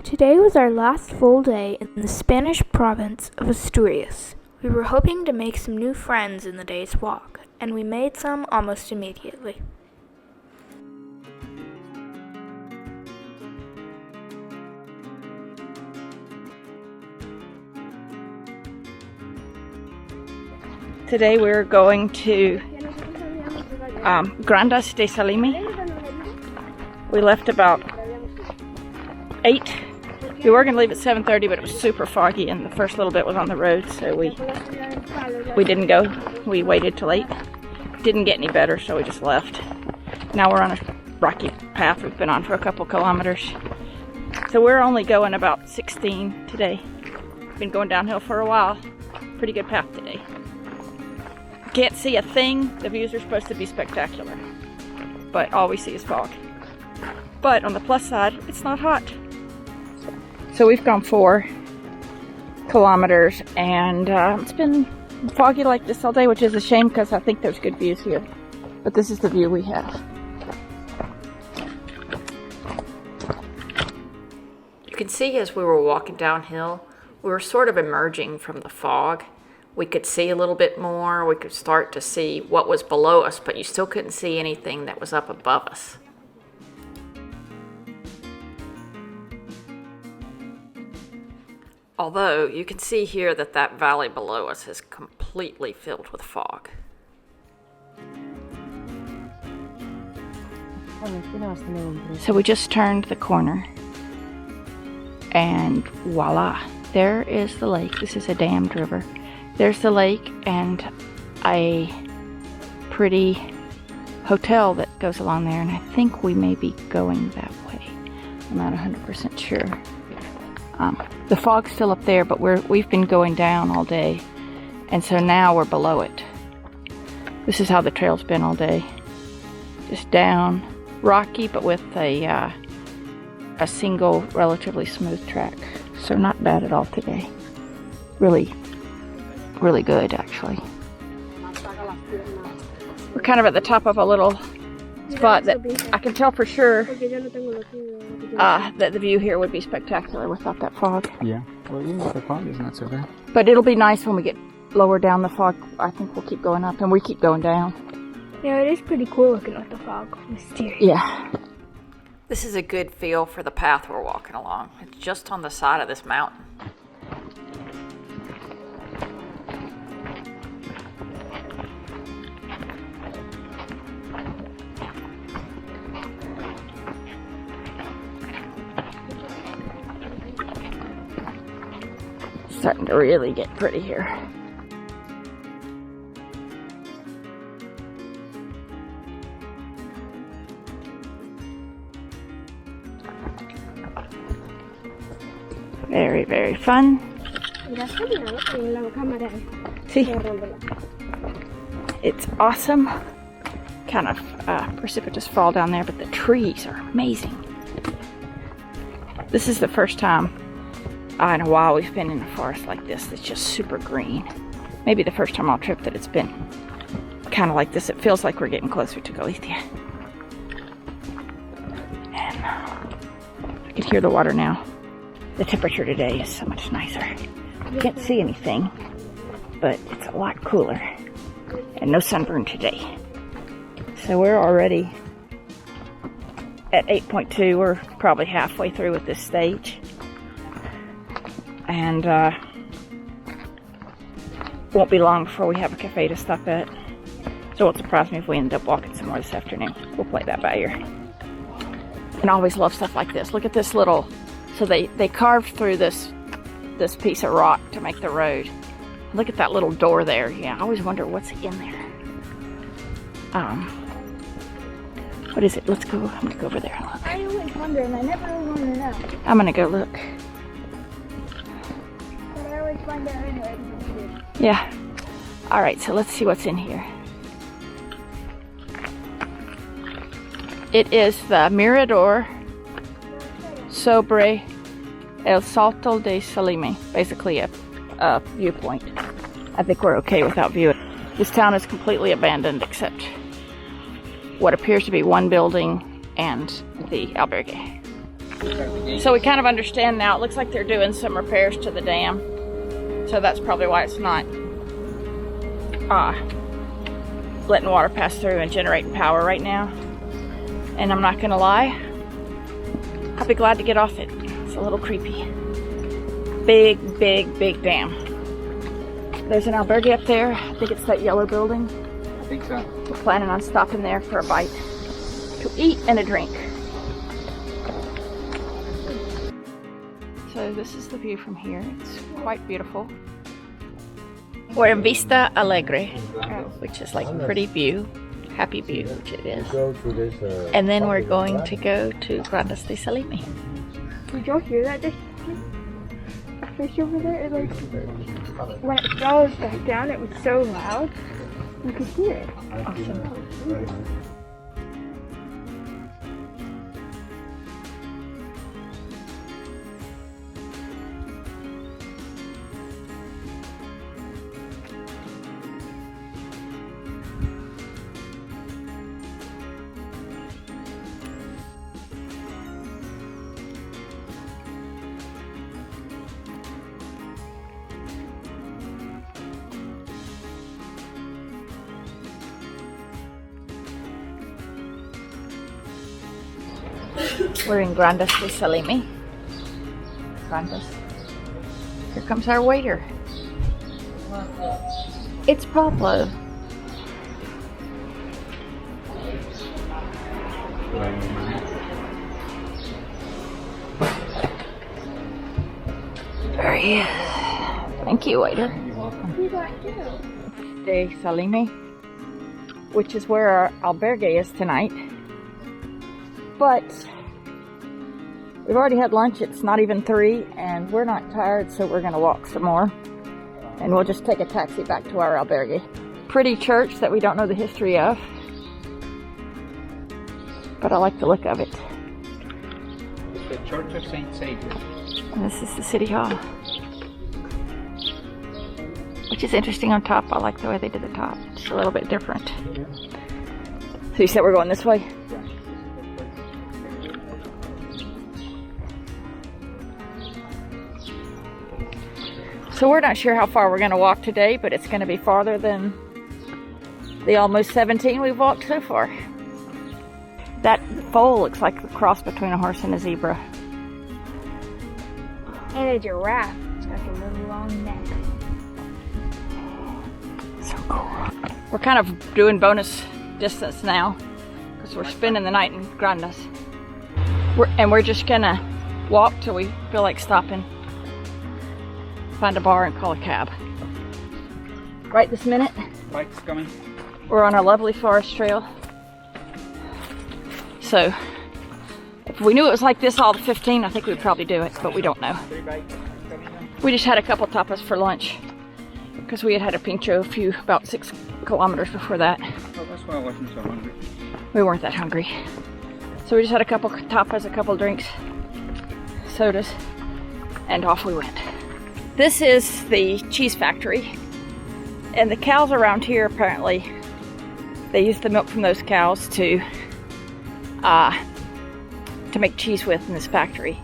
Today was our last full day in the Spanish province of Asturias. We were hoping to make some new friends in the day's walk, and we made some almost immediately. Today we're going to Grandas de Salime. We left about 8. We were going to leave at 7:30, but it was super foggy and the first little bit was on the road, so we didn't go. We waited till 8. Didn't get any better, so we just left. Now we're on a rocky path we've been on for a couple kilometers. So we're only going about 16 today. Been going downhill for a while. Pretty good path today. Can't see a thing. The views are supposed to be spectacular, but all we see is fog. But on the plus side, it's not hot. So we've gone 4 kilometers, and it's been foggy like this all day, which is a shame because I think there's good views here. But this is the view we have. You can see as we were walking downhill, we were sort of emerging from the fog. We could see a little bit more. We could start to see what was below us, but you still couldn't see anything that was up above us. Although you can see here that that valley below us is completely filled with fog. So we just turned the corner, and voila, there is the lake. This is a dammed river. There's the lake and a pretty hotel that goes along there, and I think we may be going that way. I'm not 100% sure. The fog's still up there, but we've been going down all day, and so now we're below it. This is how the trail's been all day. Just down, rocky, but with a single, relatively smooth track. So not bad at all today. Really good, actually. We're kind of at the top of a little spot that I can tell for sure that the view here would be spectacular without that fog. Yeah, well, yeah, the fog is not so bad. But it'll be nice when we get lower down the fog. I think we'll keep going up, and we keep going down. Yeah, it is pretty cool looking with the fog. Mysterious. Yeah. This is a good feel for the path we're walking along. It's just on the side of this mountain. Starting to really get pretty here. Very, very fun. See? It's awesome. Kind of precipitous fall down there, but the trees are amazing. This is the first time in a while we've been in a forest like this that's just super green. Maybe the first time all trip that it's been kind of like this. It feels like we're getting closer to Galicia. And I can hear the water now. The temperature today is so much nicer. You can't see anything, but it's a lot cooler. And no sunburn today. So we're already at 8.2. We're probably halfway through with this stage. And won't be long before we have a cafe to stop at. So it won't surprise me if we end up walking some more this afternoon. We'll play that by ear. And I always love stuff like this. Look at this little, so they carved through this piece of rock to make the road. Look at that little door there. Yeah, I always wonder what's in there. What is it? Let's go. I'm gonna go over there and look. I always wonder, and I never really want to know. I'm gonna go look. But I always find out anyway. Yeah. All right, so let's see what's in here. It is the Mirador sobre el Salto de Salime, basically a viewpoint. I think we're okay without view. This town is completely abandoned except what appears to be one building and the albergue. So we kind of understand now. It looks like they're doing some repairs to the dam. So that's probably why it's not letting water pass through and generating power right now. And I'm not gonna lie, I'll be glad to get off it. It's a little creepy. Big, big, big dam. There's an albergue up there. I think it's that yellow building. I think so. We're planning on stopping there for a bite to eat and a drink. So this is the view from here. It's quite beautiful. We're in Vista Alegre, which is like a pretty view, happy view, which it is. And then we're going to go to Grandas de Salime. Did y'all hear that? A fish over there, it like, when it fell back down, it was so loud, you could hear it. Awesome. We're in Grandas de Salime. Grandas. Here comes our waiter. It's Pablo. There he is. Thank you, waiter. De Salime, which is where our albergue is tonight. But we've already had lunch. It's not even 3 and we're not tired, so we're gonna walk some more. And we'll just take a taxi back to our albergue. Pretty church that we don't know the history of, but I like the look of it. It's the Church of Saint Xavier. And this is the City Hall, which is interesting on top. I like the way they did the top. It's a little bit different. So you said we're going this way? So we're not sure how far we're going to walk today, but it's going to be farther than the almost 17 we've walked so far. That foal looks like a cross between a horse and a zebra. And a giraffe. It's got a really long neck. So cool. We're kind of doing bonus distance now because we're spending the night in Grandas. We're just going to walk till we feel like stopping. Find a bar and call a cab. Right this minute, Bike's coming. we're on a lovely forest trail. So, if we knew it was like this all the 15, I think we'd probably do it, but we don't know. 3 bikes coming in. We just had a couple tapas for lunch because we had a pincho about 6 kilometers before that. Oh, that's why I wasn't so hungry. We weren't that hungry. So we just had a couple tapas, a couple drinks, sodas, and off we went. This is the cheese factory, and the cows around here apparently, they use the milk from those cows to make cheese with in this factory.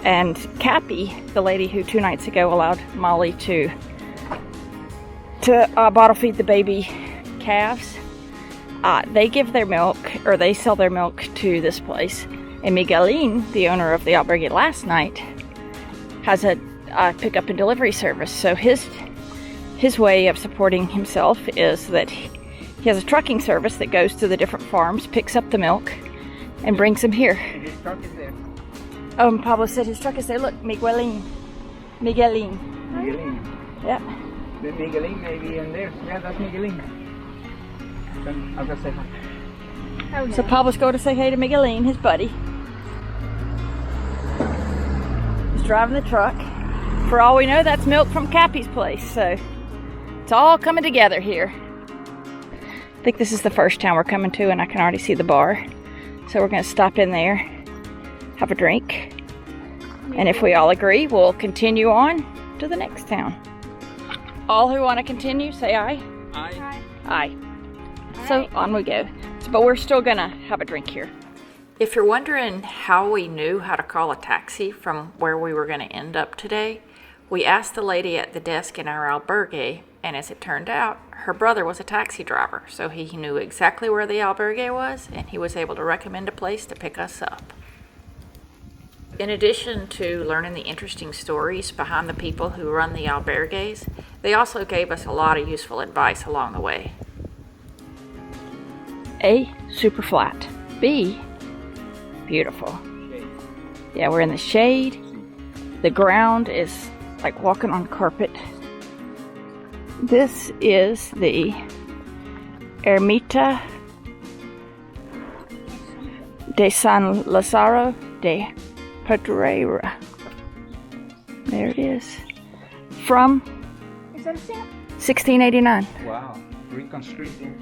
And Cappy, the lady who 2 nights ago allowed Molly to bottle feed the baby calves, they give their milk, or they sell their milk to this place. And Miguelin, the owner of the albergue last night, has a pickup and delivery service. So his way of supporting himself is that he has a trucking service that goes to the different farms, picks up the milk, and brings them here. His truck is there. Pablo said his truck is there. Look, Miguelin. Miguelin. Yep. The Miguelin may be in there. Yeah, that's Miguelin. Then I'll just say hi. So Pablo's going to say hey to Miguelin, his buddy. He's driving the truck. For all we know, that's milk from Cappy's place, so it's all coming together here. I think this is the first town we're coming to, and I can already see the bar. So we're going to stop in there, have a drink, and if we all agree, we'll continue on to the next town. All who want to continue, say aye. Aye. Aye. So on we go. But we're still going to have a drink here. If you're wondering how we knew how to call a taxi from where we were going to end up today, we asked the lady at the desk in our albergue, and as it turned out, her brother was a taxi driver, so he knew exactly where the albergue was, and he was able to recommend a place to pick us up. In addition to learning the interesting stories behind the people who run the albergues, they also gave us a lot of useful advice along the way. A, super flat. B, beautiful. Yeah, we're in the shade. The ground is like walking on carpet. This is the Ermita de San Lazaro de Pedreira. There it is. From 1689. Wow, reconstructed.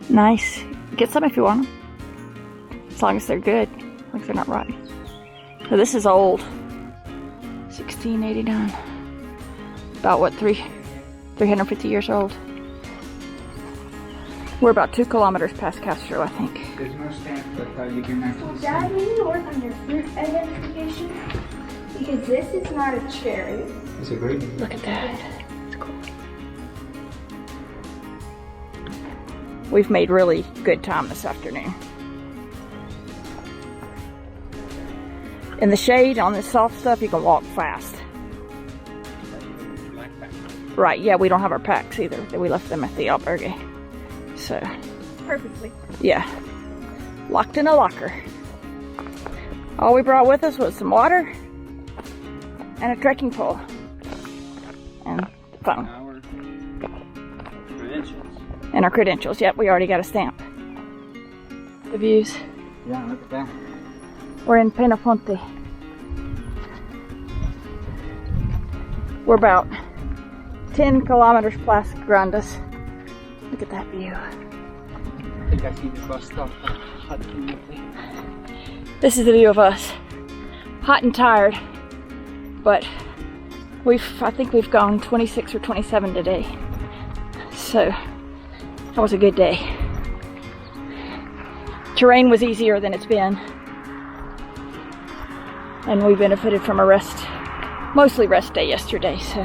Nice. Get some if you want them. As long as they're good. As long as they're not rotten. So this is old. 1689. About what, 350 years old? We're about 2 kilometers past Castro, I think. There's no stamp, but you can actually see. Dad, we need to work on your fruit identification because this is not a cherry. It's a great. Look at that. It's cool. We've made really good time this afternoon. In the shade, on this soft stuff, you can walk fast. Right, yeah, we don't have our packs either. We left them at the albergue. So, Perfectly. yeah. Locked in a locker. All we brought with us was some water and a trekking pole. And the phone. Our credentials. And our credentials. Yep, we already got a stamp. The views. Yeah, look at that. We're in Penaponte. We're about 10 kilometers past Grandas. Look at that view. I think I see the bus stop. This is the view of us. Hot and tired, but I think we've gone 26 or 27 today. So that was a good day. Terrain was easier than it's been. And we benefited from a mostly rest day yesterday, so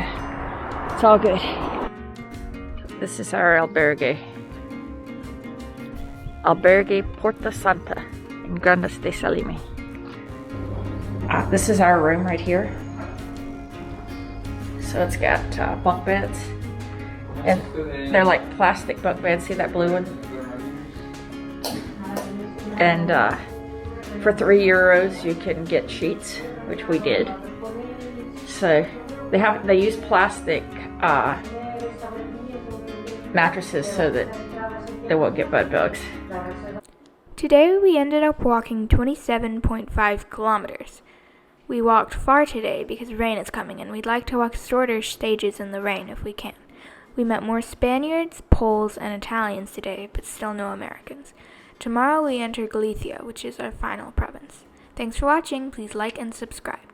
it's all good. This is our albergue. Albergue Porta Santa in Grandas de Salime. This is our room right here. So it's got bunk beds. And they're like plastic bunk beds. See that blue one? And for €3 you can get sheets, which we did. So they use plastic mattresses so that they won't get bed bugs. Today we ended up walking 27.5 kilometers. We walked far today because rain is coming and we'd like to walk shorter stages in the rain if we can. We met more Spaniards, Poles, and Italians today, but still no Americans. Tomorrow we enter Galicia, which is our final province. Thanks for watching. Please like and subscribe.